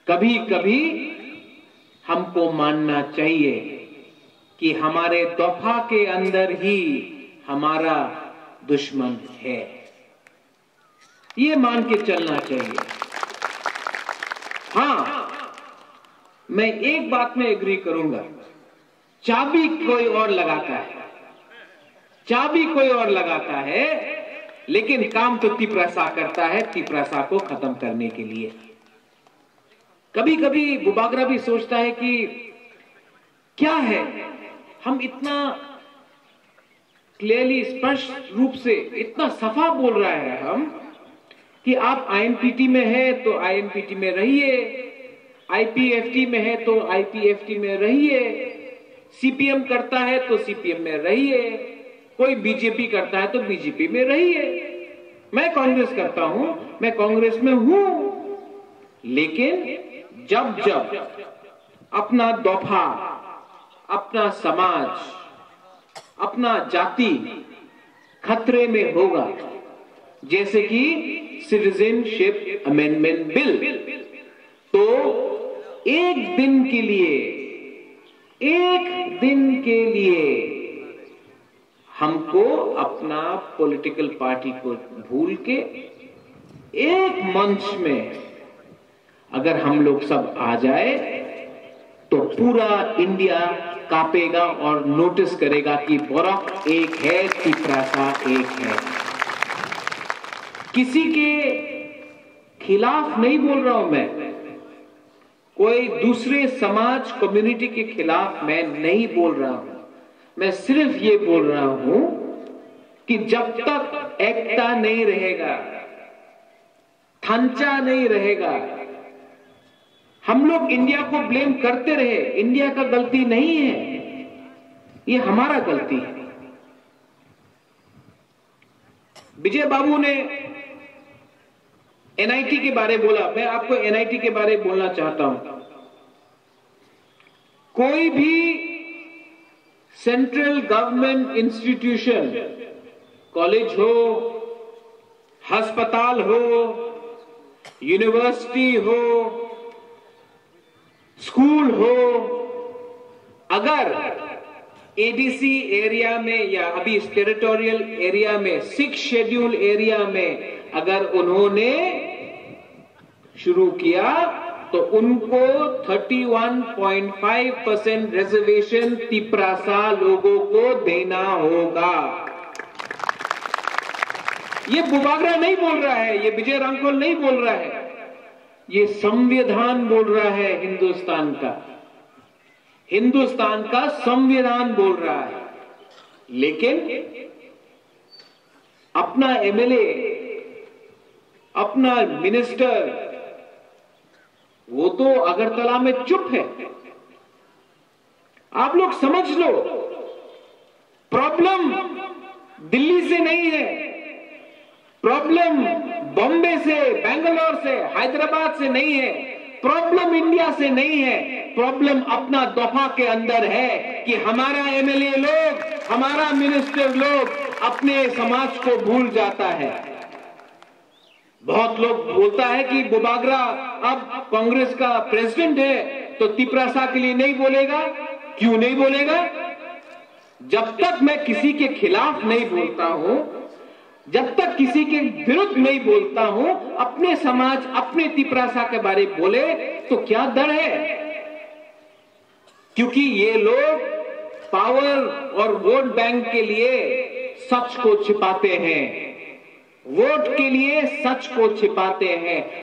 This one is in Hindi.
कभी कभी हमको मानना चाहिए कि हमारे दफा के अंदर ही हमारा दुश्मन है, ये मान के चलना चाहिए। हां, मैं एक बात में एग्री करूंगा, चाबी कोई और लगाता है, चाबी कोई और लगाता है, लेकिन काम तो तिपरासा करता है, तिपरासा को खत्म करने के लिए। कभी कभी बुबागरा भी सोचता है कि क्या है, हम इतना क्लियरली स्पष्ट रूप से इतना सफा बोल रहा है हम कि आप आईएनपीटी में है तो आईएनपीटी में रहिए, आईपीएफटी में है तो आईपीएफटी में रहिए, सीपीएम करता है तो सीपीएम में रहिए, कोई बीजेपी करता है तो बीजेपी में रहिए, मैं कांग्रेस करता हूं, मैं कांग्रेस में हूं। लेकिन जब जब अपना दफा, अपना समाज, अपना जाति खतरे में होगा, जैसे कि सिटीजनशिप अमेंडमेंट बिल, तो एक दिन के लिए हमको अपना पॉलिटिकल पार्टी को भूल के एक मंच में अगर हम लोग सब आ जाए तो पूरा इंडिया कांपेगा और नोटिस करेगा कि बर्फ एक है, तिपरासा एक है। किसी के खिलाफ नहीं बोल रहा हूं मैं, कोई दूसरे समाज कम्युनिटी के खिलाफ मैं नहीं बोल रहा हूं, मैं सिर्फ ये बोल रहा हूं कि जब तक एकता नहीं रहेगा, ढांचा नहीं रहेगा, हम लोग इंडिया को ब्लेम करते रहे, इंडिया का गलती नहीं है, ये हमारा गलती है। विजय बाबू ने एनआईटी के बारे बोला, मैं आपको एनआईटी के बारे बोलना चाहता हूं। कोई भी सेंट्रल गवर्नमेंट इंस्टीट्यूशन, कॉलेज हो, अस्पताल हो, यूनिवर्सिटी हो, स्कूल हो, अगर एडीसी एरिया में या अभी टेरिटोरियल एरिया में 6 शेड्यूल एरिया में अगर उन्होंने शुरू किया तो उनको 31.5% रिजर्वेशन तिपरासा लोगों को देना होगा। ये बुबागरा नहीं बोल रहा है, ये विजय रामखोल नहीं बोल रहा है, ये संविधान बोल रहा है, हिंदुस्तान का संविधान बोल रहा है। लेकिन अपना एमएलए, अपना मिनिस्टर, वो तो अगरतला में चुप है। आप लोग समझ लो, प्रॉब्लम दिल्ली से नहीं है, प्रॉब्लम बॉम्बे से, बेंगलोर से, हैदराबाद से नहीं है, प्रॉब्लम इंडिया से नहीं है, प्रॉब्लम अपना दफा के अंदर है कि हमारा एमएलए लोग, हमारा मिनिस्टर लोग अपने समाज को भूल जाता है। बहुत लोग बोलता है कि बुबागरा अब कांग्रेस का प्रेसिडेंट है तो तिपरासा के लिए नहीं बोलेगा। क्यों नहीं बोलेगा? जब तक मैं किसी के खिलाफ नहीं बोलता हूं, जब तक किसी के विरुद्ध नहीं बोलता हूं, अपने समाज, अपने तिपरासा के बारे में बोले तो क्या डर है? क्योंकि ये लोग पावर और वोट बैंक के लिए सच को छिपाते हैं, वोट के लिए सच को छिपाते हैं।